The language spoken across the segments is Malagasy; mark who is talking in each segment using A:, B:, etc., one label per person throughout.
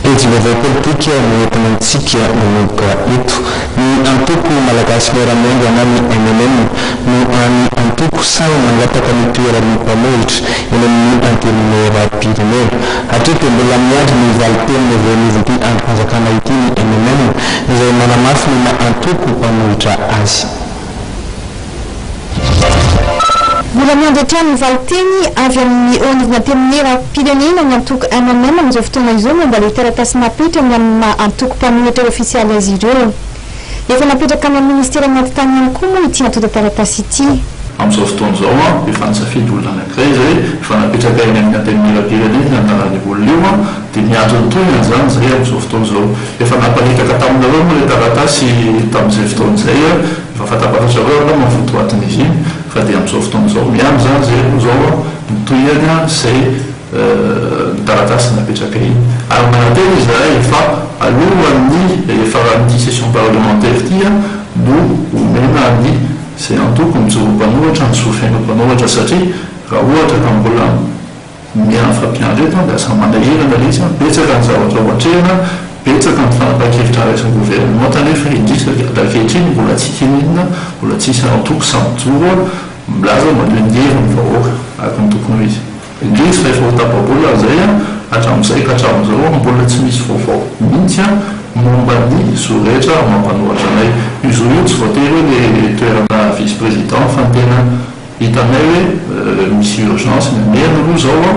A: Vaovao politika no antsika manomboka eto ny antoko malagasy miaramiaingo anany MNM no any antoko sahy mangataka ny toeran'ny mpanolotra eny amin'ny antenimera-pirenena hatreto dia mbola miandry ny valitenina izay nivon'ity androm-panjakana ity ny MNM izay manamafy ny antoko mpanolotra azy.
B: Mbola miandry hatrany ny valiteny avy amin'ny onivona antenimera-pirenena ny antoko MNM amin'izao fotoana izao momba ilay taratasy napetraka ny amin'ny antoko mpanolotra ofisialy azy ireo. Efa napetraka amin'ny ministera maty-tany ihany koa moa ity antota taratasy ity.
C: Amin'izao fotoana izao efa nisafidy olona anankiray izay efa napetraka eny amin'ny antenimera-pirenena anarany olona io dia miandry ny tohina zany izay amin'izao fotoana izao. Efa namparitaka taminareo moa ilay taratasy tamin'izay fotoana izay efa fantapatatra avao ianao mahafotoatin'izy iny fa dia amin'izao fotoana izao miandry zany izay izao ny tohina izay ny taratasy napetraka iny. Ary manantena izy efa alohan'ny efa ny session parlementaire ity no omena ny izay antoko mijoro mpanolotra ny sofena mpanolotra satria raha ohatra ka mbola miafampiandry eto dia asa manahirana ilay izy betsaka ny zavatra ohatrehana betsaka ny fanapahan-kevitra raisin'ny gouvernement nefa indrisy ankehitriny mbola tsy hinina mbola tsisy antoko samijoro milaza maneho ny herin'ny vahoaka araka ny tokony izy indrisy fa efa ho tapa-bola zay hatramin'izay ka hatramin'izao mbola tsy misy vaovao mihitsy momba ny zoretra mampanohatra anay izo io tsy voatery hoe le toerana vice-président fa ny tena hitanay hoe misy urgence ny mena aloha zao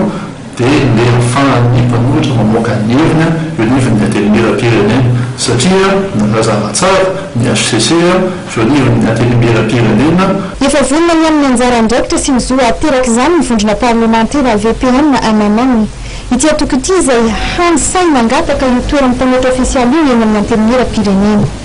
C: dia le afahan'ny mpanolotra mamoaka ny heviny eo nivon'ny antenimera-pirenena satria razava tsara ny HCC eo nivon'ny antenimera-pirenena
B: efa vonona ny amin'ny anjara andraikitra sy mizoa ateraka izany ny vondrona parlementaire VPN na MNM ity atoko ity izay hany saina angataka io toeran'ny mpanolotra ofisialy io eny amin'ny antenimera-pirenena.